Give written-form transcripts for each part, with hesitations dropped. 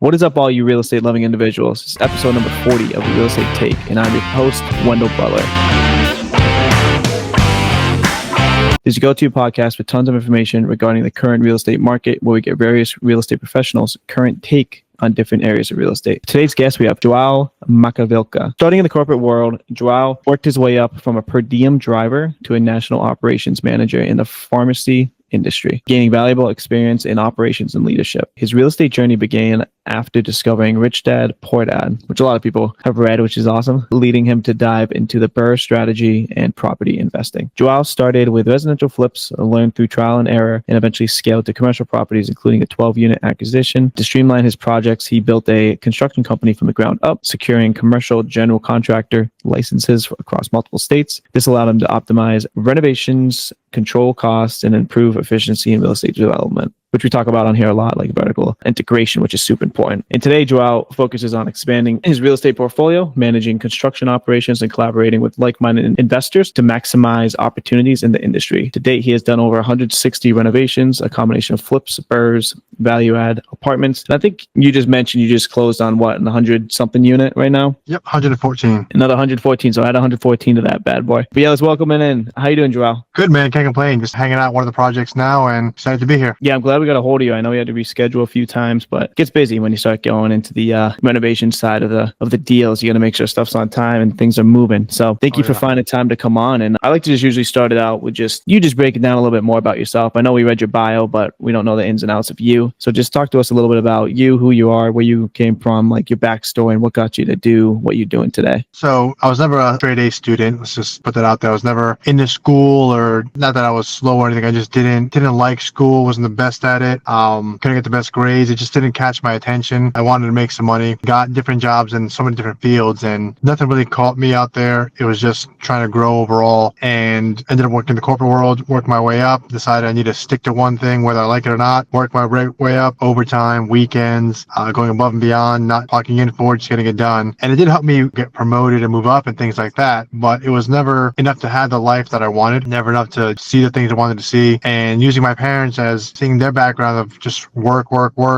What is up, all you real estate loving individuals? This is episode number 40 of the Real Estate Take, and I'm your host, Wendell Butler. This is your go-to podcast with tons of information regarding the current real estate market, where we get various real estate professionals' current take on different areas of real estate. Today's guest, we have Joao Macavilca. Starting in the corporate world, Joao worked his way up from a per diem driver to a national operations manager in the pharmacy industry, gaining valuable experience in operations and leadership. His real estate journey began after discovering Rich Dad, Poor Dad, which a lot of people have read, which is awesome, leading him to dive into the BRRRR strategy and property investing. Joao started with residential flips, learned through trial and error, and eventually scaled to commercial properties, including a 12-unit acquisition. To streamline his projects, he built a construction company from the ground up, securing commercial general contractor licenses across multiple states. This allowed him to optimize renovations, control costs, and improve efficiency in real estate development, which we talk about on here a lot, like vertical integration, which is super important. And today, Joao focuses on expanding his real estate portfolio, managing construction operations, and collaborating with like-minded investors to maximize opportunities in the industry. To date, he has done over 160 renovations, a combination of flips, BRRRRs, value-add apartments. And I think you just mentioned you just closed on what, an 100-something unit right now? Yep, 114. Another 114, so I had 114 to that bad boy. But yeah, let's welcome him in. How you doing, Joao? Good, man. Can't complain. Just hanging out one of the projects now and excited to be here. Yeah, I'm glad we got a hold of you. I know we had to reschedule a few times, but it gets busy when you start going into the renovation side of the deals. You got to make sure stuff's on time and things are moving. So thank you for finding time to come on. And I like to just usually start it out with just breaking down a little bit more about yourself. I know we read your bio, but we don't know the ins and outs of you. So just talk to us a little bit about you, who you are, where you came from, like your backstory, and what got you to do what you're doing today. So I was never a straight A student. Let's just put that out there. I was never into school, or not that I was slow or anything. I just didn't like school, wasn't the best at it. Couldn't get the best grades. It just didn't catch my attention. I wanted to make some money, got different jobs in so many different fields, and nothing really caught me out there. It was just trying to grow overall, and ended up working in the corporate world, worked my way up, decided I need to stick to one thing, whether I like it or not, work my way up, overtime, weekends, going above and beyond, not clocking in for it, just getting it done. And it did help me get promoted and move up and things like that, but it was never enough to have the life that I wanted, never enough to see the things I wanted to see. And using my parents as seeing their background of just work,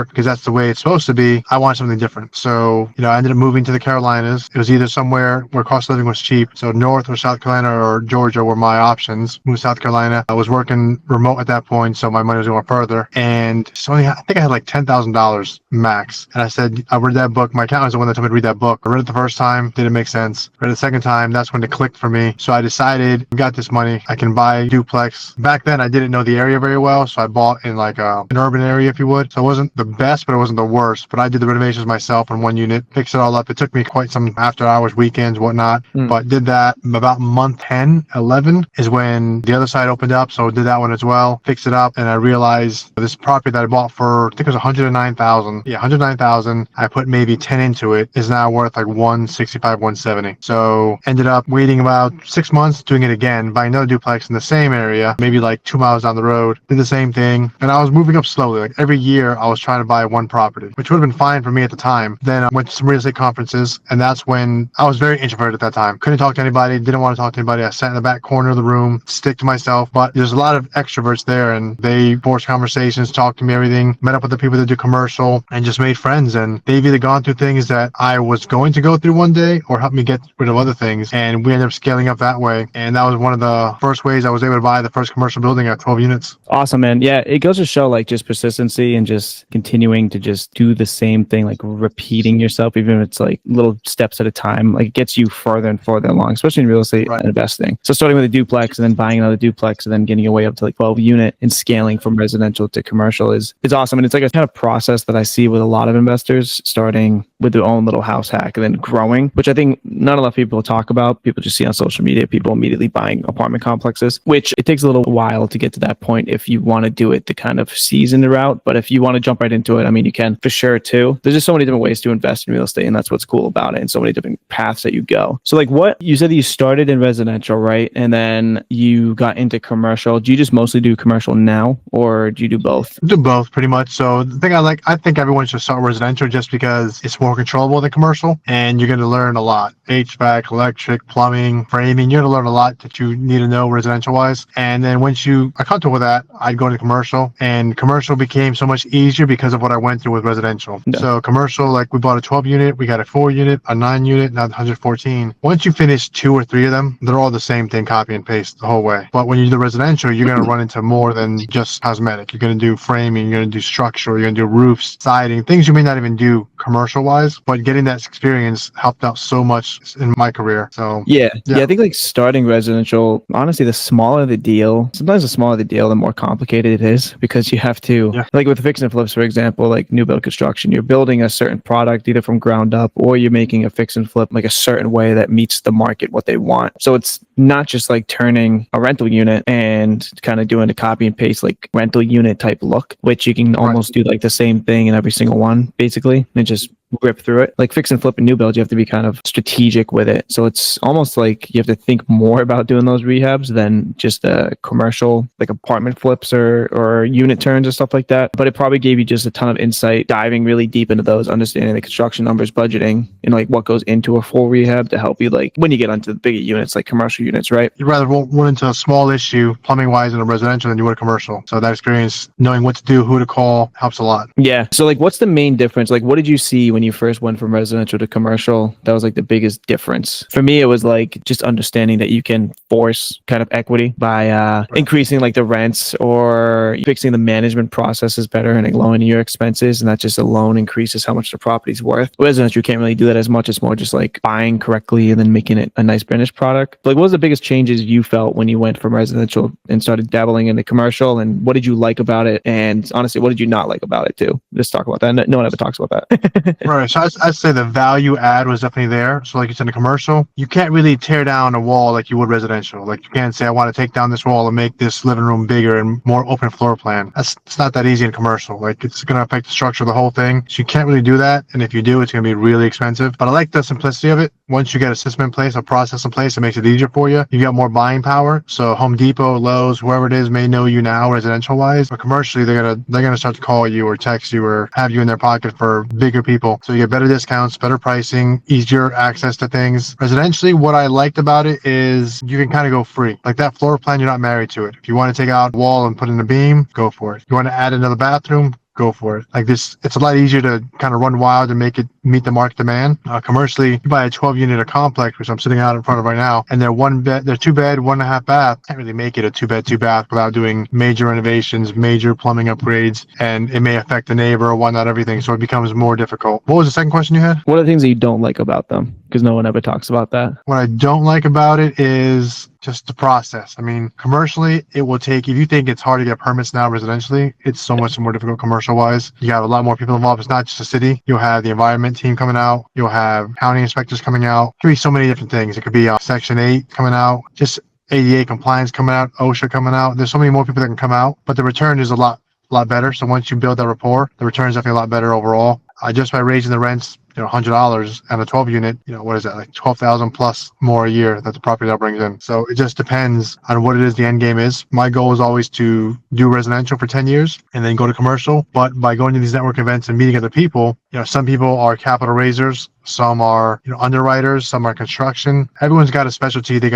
because that's the way it's supposed to be, I wanted something different. So, I ended up moving to the Carolinas. It was either somewhere where cost of living was cheap, so North or South Carolina or Georgia were my options. Moved to South Carolina. I was working remote at that point, so my money was going further. And so I think I had like $10,000 max. And I said, I read that book. My accountant was the one that told me to read that book. I read it the first time, didn't make sense. Read it the second time, that's when it clicked for me. So I decided, I got this money, I can buy a duplex. Back then, I didn't know the area very well, so I bought in like an urban area, if you would. So it wasn't the best, but it wasn't the worst. But I did the renovations myself in one unit, fixed it all up. It took me quite some after hours, weekends, whatnot, but did that about month 10, 11 is when the other side opened up. So did that one as well, fixed it up. And I realized this property that I bought for, I think it was 109,000. Yeah, 109,000. I put maybe 10 into it, is now worth like 165, 170. So ended up waiting about 6 months, doing it again, buying another duplex in the same area, maybe like 2 miles down the road, did the same thing. And I was moving up slowly. Like every year I was trying to buy one property, which would have been fine for me at the time. Then I went to some real estate conferences, and that's when I was very introverted at that time. Couldn't talk to anybody, didn't want to talk to anybody. I sat in the back corner of the room, stick to myself. But there's a lot of extroverts there, and they forced conversations, talked to me, everything, met up with the people that do commercial, and just made friends. And they've either gone through things that I was going to go through one day, or helped me get rid of other things. And we ended up scaling up that way. And that was one of the first ways I was able to buy the first commercial building at 12 units. Awesome, man. Yeah, it goes to show like just persistency and just continuing to just do the same thing, like repeating yourself, even if it's like little steps at a time, like it gets you further and further along, especially in real estate and investing. So starting with a duplex and then buying another duplex and then getting your way up to like 12 unit and scaling from residential to commercial is awesome. And it's like a kind of process that I see with a lot of investors, starting with their own little house hack and then growing, which I think not a lot of people talk about. People just see on social media, people immediately buying apartment complexes, which it takes a little while to get to that point if you want to do it the kind of seasoned route. But if you want to jump right into it, I mean, you can for sure too. There's just so many different ways to invest in real estate, and that's what's cool about it, and so many different paths that you go. So like what you said that you started in residential, right? And then you got into commercial. Do you just mostly do commercial now, or do you do both? Do both pretty much. So the thing I think everyone should start residential just because it's more controllable than commercial, and you're going to learn a lot. HVAC, electric, plumbing, framing, you're going to learn a lot that you need to know residential wise. And then once you are comfortable with that, I'd go into commercial and and commercial became so much easier because of what I went through with residential. Yeah. So commercial, like we bought a 12 unit, we got a 4 unit, a 9 unit, now the 114. Once you finish 2 or 3 of them, they're all the same thing, copy and paste the whole way. But when you do the residential, you're going to run into more than just cosmetic. You're going to do framing, you're going to do structure, you're going to do roofs, siding, things you may not even do commercial wise, but getting that experience helped out so much in my career. So yeah, I think like starting residential, honestly, the smaller the deal, sometimes the smaller the deal, the more complicated it is, because you have to, like with fix and flips, for example, like new build construction, you're building a certain product either from ground up, or you're making a fix and flip like a certain way that meets the market, what they want. So it's not just like turning a rental unit and kind of doing a copy and paste like rental unit type look, which you can almost do like the same thing in every single one basically, and just rip through it. Like fix and flip and new build, you have to be kind of strategic with it. So it's almost like you have to think more about doing those rehabs than just a commercial, like apartment flips or unit turns or stuff like that. But it probably gave you just a ton of insight, diving really deep into those, understanding the construction numbers, budgeting, and like what goes into a full rehab to help you like when you get onto the bigger units, like commercial units, right? You'd rather run into a small issue plumbing wise in a residential than you would a commercial. So that experience, knowing what to do, who to call, helps a lot. Yeah. So like what's the main difference? Like what did you see when you first went from residential to commercial? That was like the biggest difference. For me, it was like just understanding that you can force kind of equity by increasing like the rents or fixing the management processes better and like lowering your expenses. And that just alone increases how much the property's worth. Residential, you can't really do that as much. It's more just like buying correctly and then making it a nice finished product. Like what was the biggest changes you felt when you went from residential and started dabbling into commercial? And what did you like about it? And honestly, what did you not like about it too? Let's talk about that. No one ever talks about that. Right. So I'd say the value add was definitely there. So like you said, in a commercial, you can't really tear down a wall like you would residential. Like you can't say, I want to take down this wall and make this living room bigger and more open floor plan. It's not that easy in commercial. Like it's going to affect the structure of the whole thing. So you can't really do that. And if you do, it's going to be really expensive. But I like the simplicity of it. Once you get a system in place, a process in place, it makes it easier for you. You got more buying power. So Home Depot, Lowe's, whoever it is may know you now residential wise, but commercially they're gonna start to call you or text you or have you in their pocket for bigger people. So you get better discounts, better pricing, easier access to things. Residentially, what I liked about it is you can kind of go free. Like that floor plan, you're not married to it. If you want to take out a wall and put in a beam, go for it. You want to add another bathroom, go for it. Like this, it's a lot easier to kind of run wild and make it meet the market demand. Commercially, you buy a 12 unit a complex, which I'm sitting out in front of right now, and they're 2 bed, 1.5 bath. Can't really make it a 2 bed, 2 bath without doing major renovations, major plumbing upgrades, and it may affect the neighbor or whatnot, everything. So it becomes more difficult. What was the second question you had? What are the things that you don't like about them? Because no one ever talks about that. What I don't like about it is just the process. I mean, commercially, it will take, if you think it's hard to get permits now residentially, it's so much more difficult commercial wise. You have a lot more people involved. It's not just the city. You'll have the environment team coming out. You'll have county inspectors coming out. It could be so many different things. It could be Section 8 coming out, just ADA compliance coming out, OSHA coming out. There's so many more people that can come out, but the return is a lot better. So once you build that rapport, the return is definitely a lot better overall. Just by raising the rents, $100 and a 12 unit, what is that, like 12,000 plus more a year that the property that brings in. So it just depends on what it is the end game is. My goal is always to do residential for 10 years and then go to commercial. But by going to these network events and meeting other people, some people are capital raisers, some are underwriters, some are construction. Everyone's got a specialty they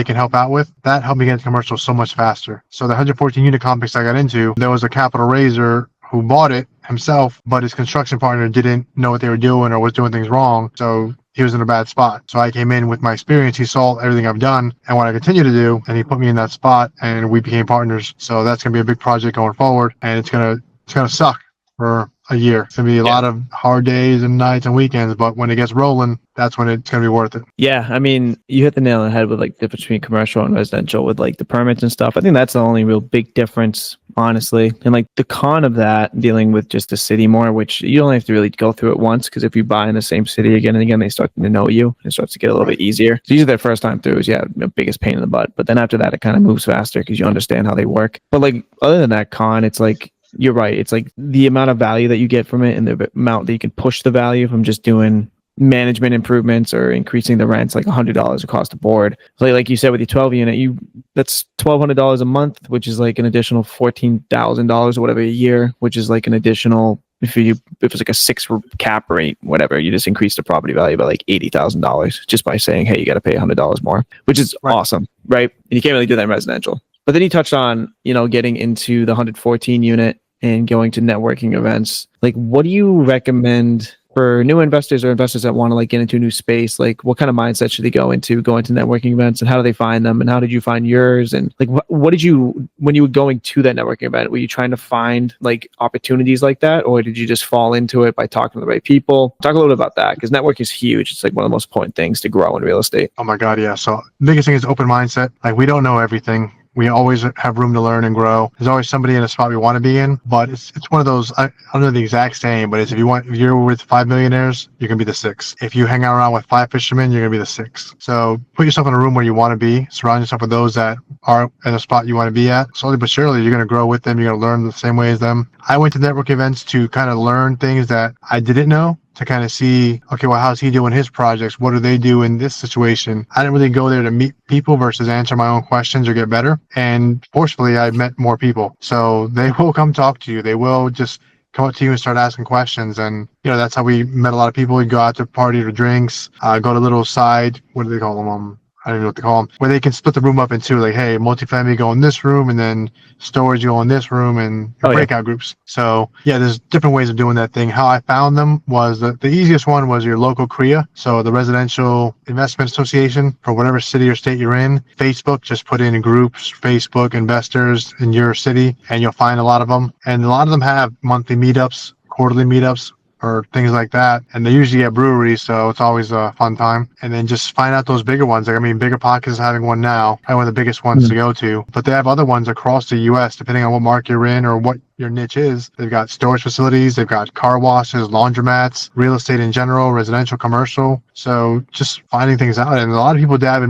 can help out with. That helped me get into commercial so much faster. So the 114 unit complex I got into, there was a capital raiser who bought it himself, but his construction partner didn't know what they were doing or was doing things wrong. So he was in a bad spot. So I came in with my experience. He saw everything I've done and what I continue to do, and he put me in that spot and we became partners. So that's going to be a big project going forward, and it's going to suck for a year. It's going to be a lot of hard days and nights and weekends, but when it gets rolling, that's when it's going to be worth it. Yeah, I mean, you hit the nail on the head with like the difference between commercial and residential with like the permits and stuff. I think that's the only real big difference, honestly. And like the con of that, dealing with just the city more, which you only have to really go through it once, because if you buy in the same city again and again, they start to know you. It starts to get a little bit easier. So usually their first time through is the biggest pain in the butt. But then after that, it kind of moves faster because you understand how they work. But like other than that con, it's like, you're right. It's like the amount of value that you get from it and the amount that you can push the value from just doing management improvements or increasing the rents like $100 across the board. So like you said with your 12 unit, that's $1,200 a month, which is like an additional $14,000 or whatever a year, which is like an additional, if it's like a 6 cap rate, whatever, you just increase the property value by like $80,000 just by saying, hey, you got to pay $100 more, which is awesome, right? And you can't really do that in residential. But then you touched on, getting into the 114 unit and going to networking events. Like, what do you recommend for new investors or investors that want to like get into a new space? Like, what kind of mindset should they go into networking events, and how do they find them, and how did you find yours? And like, what did you, when you were going to that networking event, were you trying to find like opportunities like that, or did you just fall into it by talking to the right people? Talk a little bit about that, because network is huge. It's like one of the most important things to grow in real estate. Oh my God, yeah. So biggest thing is open mindset. Like we don't know everything. We always have room to learn and grow. There's always somebody in a spot we want to be in, but it's one of those, I don't know the exact saying, but it's if you're with 5 millionaires, you can be the 6. If you hang out around with 5 fishermen, you're going to be the 6. So put yourself in a room where you want to be, surround yourself with those that are in a spot you want to be at. Slowly but surely, you're going to grow with them. You're going to learn the same way as them. I went to network events to kind of learn things that I didn't know, to kind of see, okay, well, how's he doing his projects? What do they do in this situation? I didn't really go there to meet people versus answer my own questions or get better. And fortunately, I met more people. So they will come talk to you. They will just come up to you and start asking questions. And, that's how we met a lot of people. We'd go out to party or drinks, go to little side, what do they call them? I don't know what to call them, where they can split the room up into like, hey, multifamily go in this room, and then storage go in this room, and breakout groups. So yeah, there's different ways of doing that thing. How I found them was the easiest one was your local CREA. So the Residential Investment Association for whatever city or state you're in. Facebook, just put in groups, Facebook investors in your city, and you'll find a lot of them. And a lot of them have monthly meetups, quarterly meetups, or things like that. And they usually at breweries, so it's always a fun time. And then just find out those bigger ones. Like, Bigger Pockets is having one now, probably one of the biggest ones to go to. But they have other ones across the U.S., depending on what market you're in or what your niche is. They've got storage facilities, they've got car washes, laundromats, real estate in general, residential, commercial. So just finding things out. And a lot of people dabbled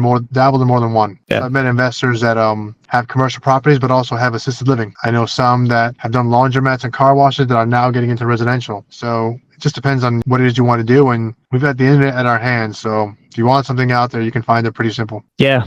in more than one. Yeah. I've met investors that have commercial properties, but also have assisted living. I know some that have done laundromats and car washes that are now getting into residential. So it just depends on what it is you want to do. And we've got the internet at our hands. So if you want something out there, you can find it pretty simple. Yeah.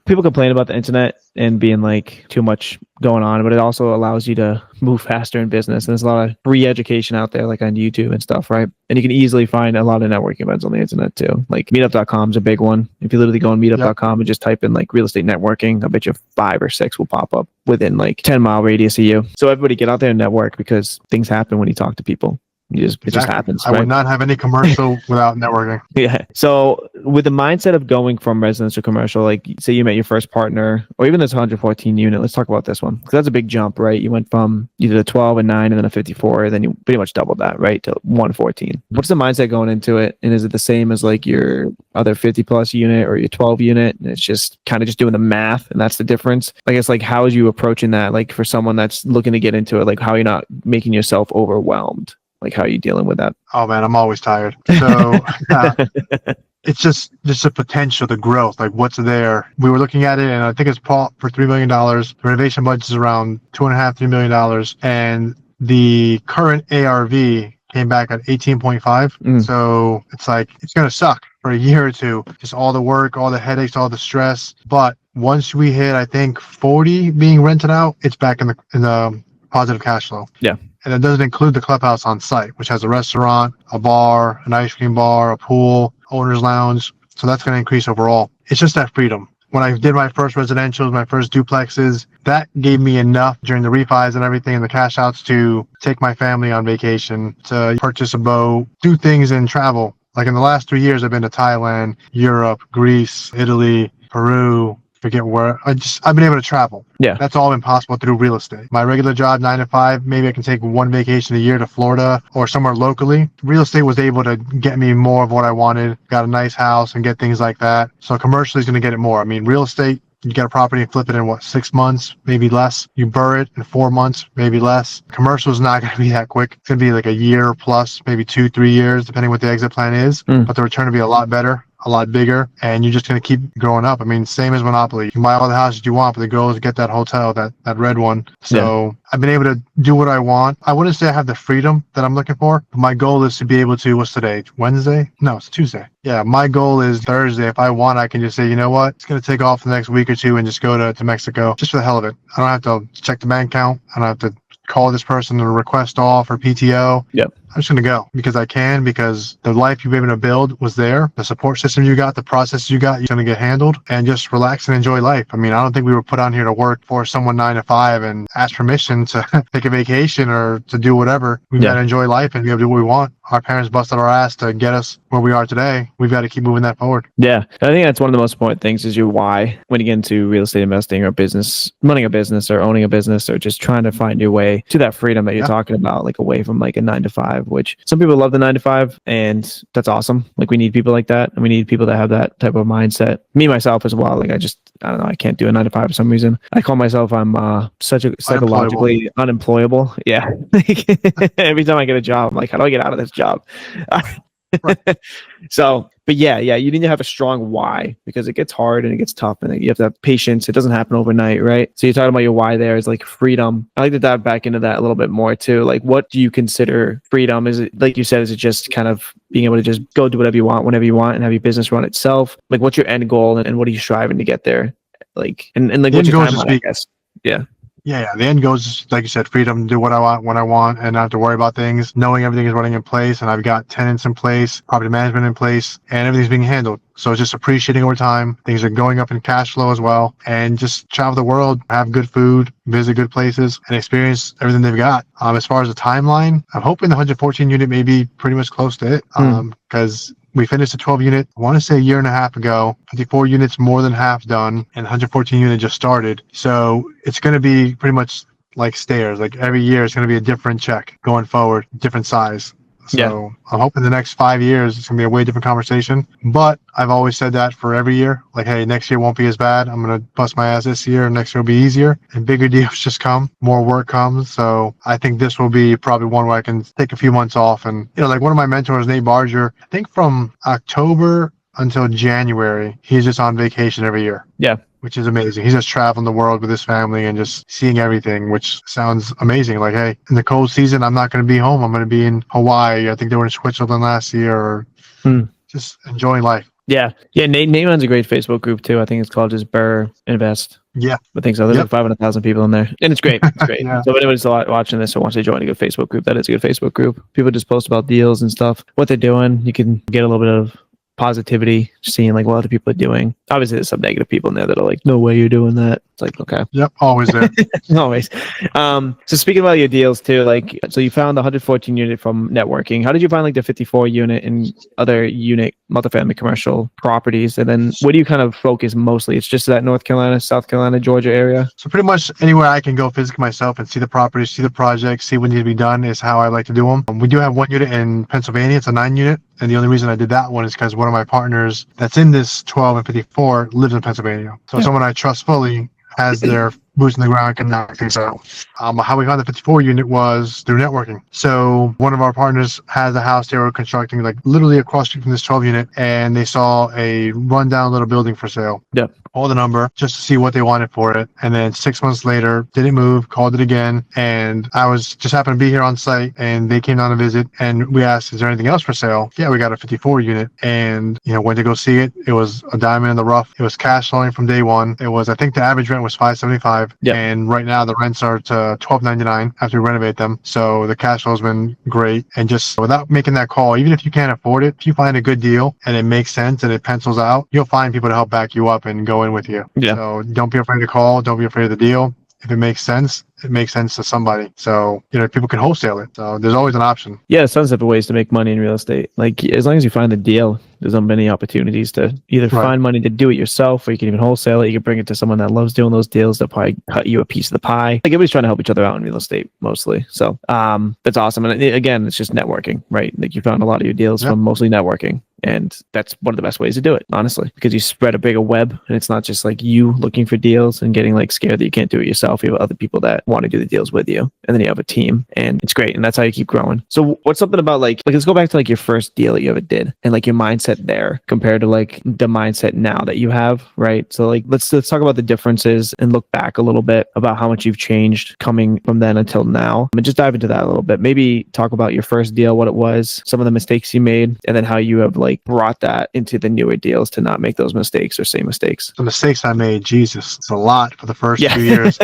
People complain about the internet and being like too much going on, but it also allows you to move faster in business. And there's a lot of free education out there, like on YouTube and stuff, right? And you can easily find a lot of networking events on the internet too. Like meetup.com is a big one. If you literally go on meetup.com and just type in like real estate networking, I bet you 5 or 6 will pop up within like 10-mile radius of you. So everybody get out there and network, because things happen when you talk to people. It just happens. I would not have any commercial without networking. Yeah. So with the mindset of going from residential to commercial, like say you met your first partner, or even this 114 unit, let's talk about this one, because that's a big jump, right? You went from you did a 12 and 9 and then a 54, and then you pretty much doubled that, right, to 114. What's the mindset going into it? And is it the same as like your other 50 plus unit or your 12 unit? And it's just kind of just doing the math, and that's the difference. I guess, like, how are you approaching that? Like for someone that's looking to get into it, like how are you not making yourself overwhelmed? Like, how are you dealing with that? Oh man, I'm always tired. So it's just the potential, the growth, like what's there. We were looking at it, and I think it's for $3 million. The renovation budget is around $2.5–3 million, and the current ARV came back at 18.5. So it's like, it's going to suck for a year or two. Just all the work, all the headaches, all the stress. But once we hit, I think 40 being rented out, it's back in the positive cash flow. Yeah. And it doesn't include the clubhouse on site, which has a restaurant, a bar, an ice cream bar, a pool, owner's lounge. So that's going to increase overall. It's just that freedom. When I did my first residentials, my first duplexes, that gave me enough during the refis and everything and the cash outs to take my family on vacation, to purchase a boat, do things and travel. Like in the last 3 years, I've been to Thailand, Europe, Greece, Italy, Peru, forget where. I've been able to travel. Yeah. That's all been possible through real estate. My regular job, 9 to 5, maybe I can take one vacation a year to Florida or somewhere locally. Real estate was able to get me more of what I wanted, got a nice house and get things like that. So commercially is going to get it more. Real estate, you get a property and flip it in 6 months, maybe less. You BRRRR it in 4 months, maybe less. Commercial is not going to be that quick. It's going to be like a year plus, maybe 2–3 years, depending what the exit plan is. But the return will be a lot better, a lot bigger, and you're just going to keep growing up. Same as Monopoly. You can buy all the houses you want, but the goal is to get that hotel, that red one. So I've been able to do what I want. I wouldn't say I have the freedom that I'm looking for, but my goal is to be able to, what's today? Wednesday? No, it's Tuesday. Yeah, my goal is Thursday. If I want, I can just say, you know what? It's going to take off the next week or two and just go to Mexico, just for the hell of it. I don't have to check the bank account. I don't have to call this person to request off or PTO. Yep. I'm just going to go because I can, because the life you've been able to build was there. The support system you got, the processes you got, you're going to get handled, and just relax and enjoy life. I mean, I don't think we were put on here to work for someone 9 to 5 and ask permission to take a vacation or to do whatever. We've got to enjoy life and be able to do what we want. Our parents busted our ass to get us where we are today. We've got to keep moving that forward. Yeah. I think that's one of the most important things is your why when you get into real estate investing or business, running a business or owning a business, or just trying to find your way to that freedom that you're talking about, like away from like a 9 to 5, which some people love the 9 to 5, and that's awesome. Like we need people like that, and we need people that have that type of mindset. Me, myself as well. Like I don't know, I can't do a 9 to 5 for some reason. I call myself, I'm such a psychologically unemployable. Yeah. Every time I get a job, I'm like, how do I get out of this job? Right. So, but yeah, you need to have a strong why, because it gets hard and it gets tough, and you have to have patience. It doesn't happen overnight, right? So you're talking about your why there is like freedom. I like to dive back into that a little bit more too. Like, what do you consider freedom? Is it, like you said, is it just kind of being able to just go do whatever you want, whenever you want, and have your business run itself? Like, what's your end goal, and what are you striving to get there? Like, and like, what's your timeline, I guess? Yeah. Yeah. The end goal is, like you said, freedom to do what I want, when I want, and not have to worry about things, knowing everything is running in place, and I've got tenants in place, property management in place, and everything's being handled. So it's just appreciating over time. Things are going up in cash flow as well, and just travel the world, have good food, visit good places, and experience everything they've got. As far as the timeline, I'm hoping the 114 unit may be pretty much close to it, because we finished the 12 unit, I want to say a year and a half ago. 54 units more than half done, and 114 unit just started. So it's going to be pretty much like stairs. Like every year, it's going to be a different check going forward, different size. So I'm hoping the next 5 years, it's going to be a way different conversation. But I've always said that for every year. Like, hey, next year won't be as bad. I'm going to bust my ass this year, and next year will be easier. And bigger deals just come. More work comes. So I think this will be probably one where I can take a few months off. And, you know, like one of my mentors, Nate Barger, I think from October until January, he's just on vacation every year. Yeah. Which is amazing. He's just traveling the world with his family and just seeing everything, which sounds amazing. Like, hey, in the cold season, I'm not going to be home. I'm going to be in Hawaii. I think they were in Switzerland last year, or just enjoying life. Yeah. Nate runs a great Facebook group too. I think it's called just BRRRR Invest. Yeah. I think so. There's like 500,000 people in there, and it's great. It's great. So if anyone's watching this or wants to join a good Facebook group, that is a good Facebook group. People just post about deals and stuff, what they're doing. You can get a little bit of positivity, seeing like what other people are doing. Obviously there's some negative people in there that are like, no way you're doing that. It's like, okay. Yep, always there. Always. So speaking about your deals too, like, so you found the 114 unit from networking. How did you find like the 54 unit and other unit multifamily commercial properties? And then where do you kind of focus mostly? It's just that North Carolina, South Carolina, Georgia area? So pretty much anywhere I can go physically myself and see the properties, see the projects, see what needs to be done is how I like to do them. We do have one unit in Pennsylvania. It's a 9 unit. And the only reason I did that one is because one of my partners that's in this 12 and 54 lives in Pennsylvania. So someone I trust fully has their boots in the ground, can knock things out. How we found the 54 unit was through networking. So one of our partners has a house they were constructing like literally across the street from this 12 unit, and they saw a rundown little building for sale. Yep. Called the number just to see what they wanted for it. And then 6 months later, didn't move, called it again. And I was just happened to be here on site, and they came down to visit, and we asked, is there anything else for sale? Yeah, we got a 54 unit. And, you know, went to go see it. It was a diamond in the rough. It was cash flowing from day one. It was, I think the average rent was $575. Yeah. And right now the rents are to $12.99 after we renovate them. So the cash flow has been great. And just without making that call, even if you can't afford it, if you find a good deal and it makes sense and it pencils out, you'll find people to help back you up and go in with you. Yeah. So don't be afraid to call. Don't be afraid of the deal. If it makes sense, it makes sense to somebody. So, you know, people can wholesale it. So there's always an option. Yeah, tons of ways to make money in real estate. Like as long as you find the deal, there's many opportunities to either find money to do it yourself, or you can even wholesale it. You can bring it to someone that loves doing those deals. They'll probably cut you a piece of the pie. Like everybody's trying to help each other out in real estate mostly. So that's awesome. And again, it's just networking, right? Like you found a lot of your deals from mostly networking. And that's one of the best ways to do it, honestly, because you spread a bigger web, and it's not just like you looking for deals and getting like scared that you can't do it yourself. You have other people that want to do the deals with you, and then you have a team, and it's great. And that's how you keep growing. So what's something about like let's go back to like your first deal that you ever did, and like your mindset there compared to like the mindset now that you have, right? So like let's talk about the differences and look back a little bit about how much you've changed coming from then until now. And just dive into that a little bit. Maybe talk about your first deal, what it was, some of the mistakes you made, and then how you have like like brought that into the newer deals to not make those mistakes or same mistakes? The mistakes I made, Jesus, it's a lot for the first Yeah. 2 years.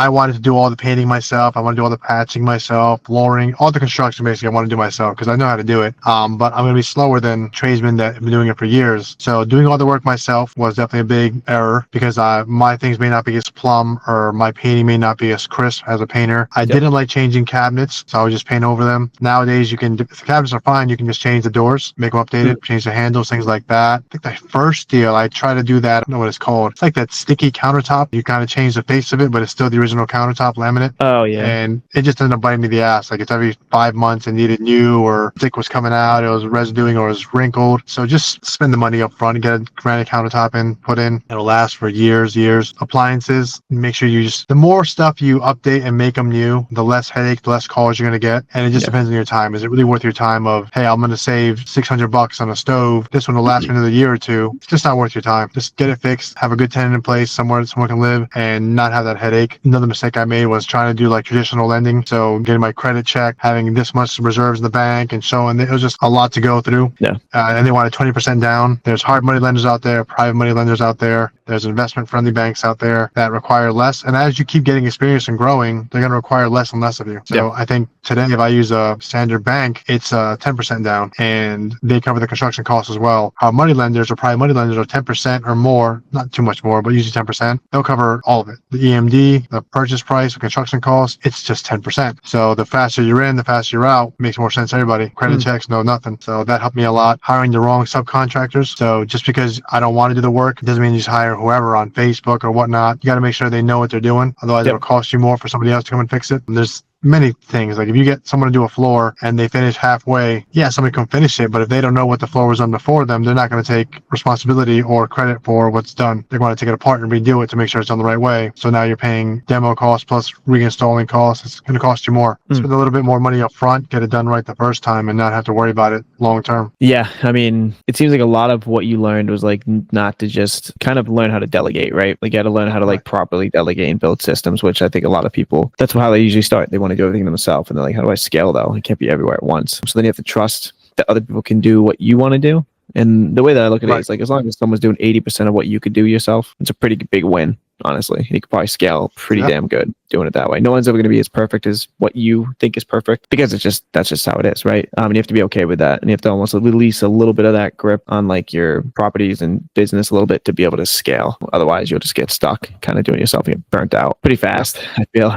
I wanted to do all the painting myself. I want to do all the patching myself, flooring, all the construction basically. I want to do myself because I know how to do it. But I'm going to be slower than tradesmen that have been doing it for years. So doing all the work myself was definitely a big error because my things may not be as plumb or my painting may not be as crisp as a painter. I didn't like changing cabinets, so I would just paint over them. Nowadays, if the cabinets are fine, you can just change the doors, make them updated, change the handles, things like that. I think the first deal, I tried to do that. I don't know what it's called. It's like that sticky countertop. You kind of change the face of it, but it's still the original countertop laminate. Oh, yeah. And it just ended up biting me the ass. Like it's every 5 months and needed new, or stick was coming out, it was residuing, or it was wrinkled. So just spend the money up front and get a granite countertop put in. It'll last for years. Appliances, make sure the more stuff you update and make them new, the less headache, the less calls you're going to get. And it just depends on your time. Is it really worth your time of, hey, I'm going to save $600 on a stove. This one will last me another year or two. It's just not worth your time. Just get it fixed, have a good tenant in place somewhere that someone can live and not have that headache. Another mistake I made was trying to do like traditional lending. So getting my credit check, having this much reserves in the bank and showing it was just a lot to go through. Yeah. And they wanted 20% down. There's hard money lenders out there, private money lenders out there. There's investment friendly banks out there that require less. And as you keep getting experience and growing, they're going to require less and less of you. So I think today, if I use a standard bank, it's 10% down and they cover the construction costs as well. Our money lenders or private money lenders are 10% or more, not too much more, but usually 10%. They'll cover all of it. The EMD, the purchase price, the construction costs, it's just 10%. So the faster you're in, the faster you're out, makes more sense to everybody. Credit checks, no nothing. So that helped me a lot. Hiring the wrong subcontractors. So just because I don't want to do the work, it doesn't mean you just hire whoever on Facebook or whatnot. You got to make sure they know what they're doing. Otherwise, it'll cost you more for somebody else to come and fix it. And there's many things. Like if you get someone to do a floor and they finish halfway, somebody can finish it, but if they don't know what the floor was done before them, they're not going to take responsibility or credit for what's done. They're going to take it apart and redo it to make sure it's done the right way. So now you're paying demo costs plus reinstalling costs. It's going to cost you more. Spend a little bit more money up front, get it done right the first time and not have to worry about it long term. Yeah. I mean, it seems like a lot of what you learned was like not to just kind of learn how to delegate, right? Like you got to learn how to like properly delegate and build systems, which I think a lot of people, that's how they usually start. They want to do everything themselves. And they're like, how do I scale though? I can't be everywhere at once. So then you have to trust that other people can do what you want to do. And the way that I look at it is like, as long as someone's doing 80% of what you could do yourself, it's a pretty big win. Honestly, you could probably scale pretty damn good doing it that way. No one's ever going to be as perfect as what you think is perfect because that's just how it is, right? And you have to be okay with that, and you have to almost release a little bit of that grip on like your properties and business a little bit to be able to scale. Otherwise, you'll just get stuck, kind of doing it yourself and get burnt out pretty fast. I feel.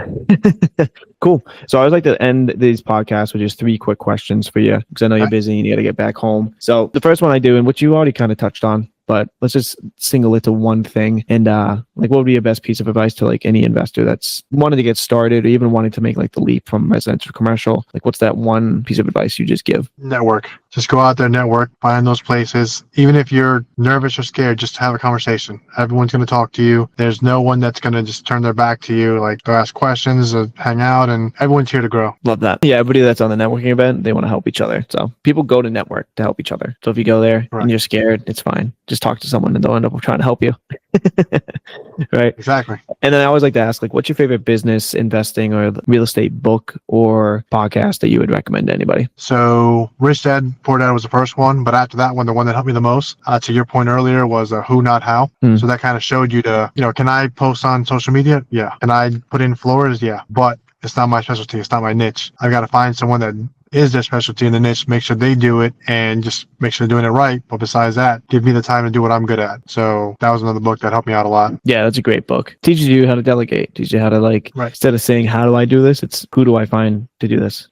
Cool. So I always like to end these podcasts with just 3 quick questions for you because I know you're busy and you got to get back home. So the first one I do, and which you already kind of touched on, but let's just single it to one thing. And like, what would be your best piece of advice to like any investor that's wanting to get started or even wanting to make like the leap from residential to commercial? Like, what's that one piece of advice you just give? Network. Just go out there, network, find those places. Even if you're nervous or scared, just have a conversation. Everyone's going to talk to you. There's no one that's going to just turn their back to you, like go ask questions or hang out, and everyone's here to grow. Love that. Yeah, everybody that's on the networking event, they want to help each other. So people go to network to help each other. So if you go there and you're scared, it's fine. Just talk to someone and they'll end up trying to help you. Right. Exactly. And then I always like to ask, like, what's your favorite business, investing, or real estate book or podcast that you would recommend to anybody? So Rich Dad, Poor Dad was the first one, but after that one, the one that helped me the most, to your point earlier, was Who Not How. So that kind of showed you can I post on social media? Yeah. Can I put in floors? Yeah. But it's not my specialty. It's not my niche. I've got to find someone that is their specialty in the niche, make sure they do it and just make sure they're doing it right. But besides that, give me the time to do what I'm good at. So that was another book that helped me out a lot. Yeah, that's a great book. Teaches you how to delegate. Teaches you how to instead of saying, how do I do this? It's who do I find to do this?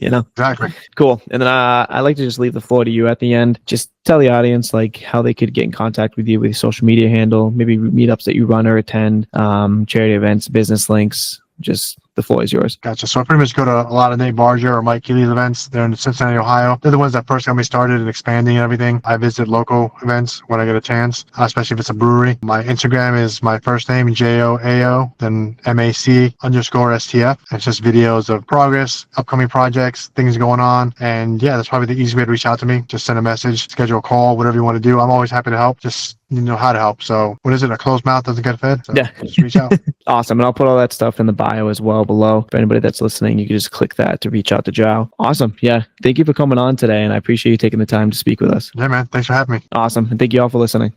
Exactly. Cool. And then I like to just leave the floor to you at the end. Just tell the audience like how they could get in contact with you with your social media handle, maybe meetups that you run or attend, charity events, business links. Just the floor is yours. Gotcha. So I pretty much go to a lot of Nate Barger or Mike Keeley's events. They're in Cincinnati, Ohio. They're the ones that first got me started and expanding and everything. I visit local events when I get a chance, especially if it's a brewery. My Instagram is my first name, Joao, then MAC_STF. It's just videos of progress, upcoming projects, things going on. And yeah, that's probably the easiest way to reach out to me. Just send a message, schedule a call, whatever you want to do. I'm always happy to help. Just you know how to help. So what is it? A closed mouth doesn't get fed. So Yeah. just reach out. Awesome. And I'll put all that stuff in the bio as well below. For anybody that's listening, you can just click that to reach out to Joao. Awesome. Yeah. Thank you for coming on today. And I appreciate you taking the time to speak with us. Yeah, man. Thanks for having me. Awesome. And thank you all for listening.